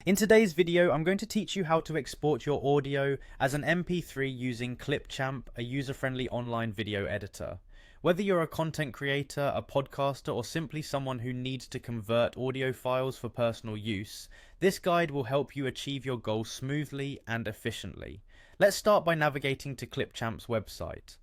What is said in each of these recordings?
In today's video, I'm going to teach you how to export your audio as an MP3 using Clipchamp, a user-friendly online video editor. Whether you're a content creator, a podcaster, or simply someone who needs to convert audio files for personal use, this guide will help you achieve your goals smoothly and efficiently. Let's start by navigating to Clipchamp's website.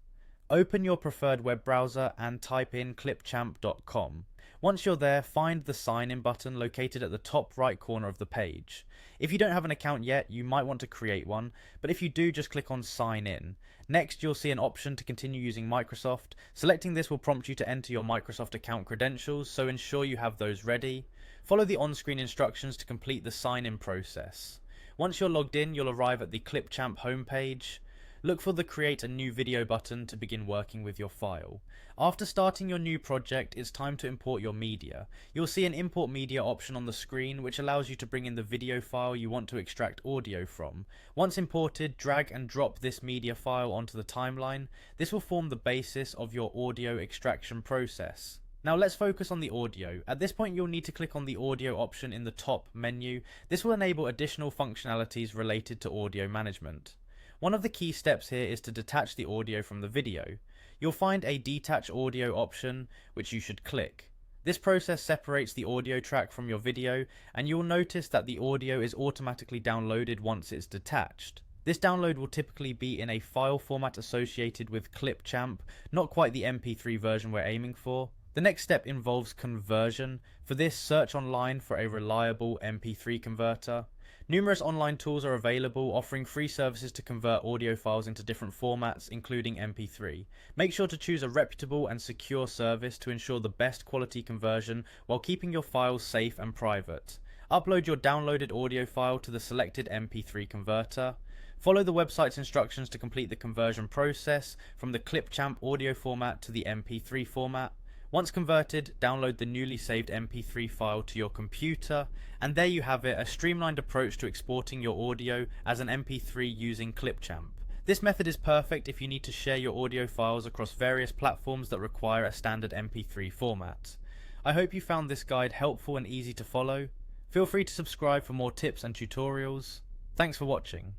Open your preferred web browser and type in clipchamp.com. Once you're there, find the sign in button located at the top right corner of the page. If you don't have an account yet, you might want to create one, but if you do, just click on sign in. Next, you'll see an option to continue using Microsoft. Selecting this will prompt you to enter your Microsoft account credentials, so ensure you have those ready. Follow the on-screen instructions to complete the sign-in process. Once you're logged in, you'll arrive at the Clipchamp homepage. Look for the Create a New Video button to begin working with your file. After starting your new project, it's time to import your media. You'll see an Import Media option on the screen, which allows you to bring in the video file you want to extract audio from. Once imported, drag and drop this media file onto the timeline. This will form the basis of your audio extraction process. Now let's focus on the audio. At this point, you'll need to click on the audio option in the top menu. This will enable additional functionalities related to audio management. One of the key steps here is to detach the audio from the video. You'll find a detach audio option, which you should click. This process separates the audio track from your video, and you'll notice that the audio is automatically downloaded once it's detached. This download will typically be in a file format associated with Clipchamp, not quite the MP3 version we're aiming for. The next step involves conversion. For this, search online for a reliable MP3 converter. Numerous online tools are available, offering free services to convert audio files into different formats, including MP3. Make sure to choose a reputable and secure service to ensure the best quality conversion while keeping your files safe and private. Upload your downloaded audio file to the selected MP3 converter. Follow the website's instructions to complete the conversion process from the Clipchamp audio format to the MP3 format. Once converted, download the newly saved MP3 file to your computer, and there you have it, a streamlined approach to exporting your audio as an MP3 using Clipchamp. This method is perfect if you need to share your audio files across various platforms that require a standard MP3 format. I hope you found this guide helpful and easy to follow. Feel free to subscribe for more tips and tutorials. Thanks for watching.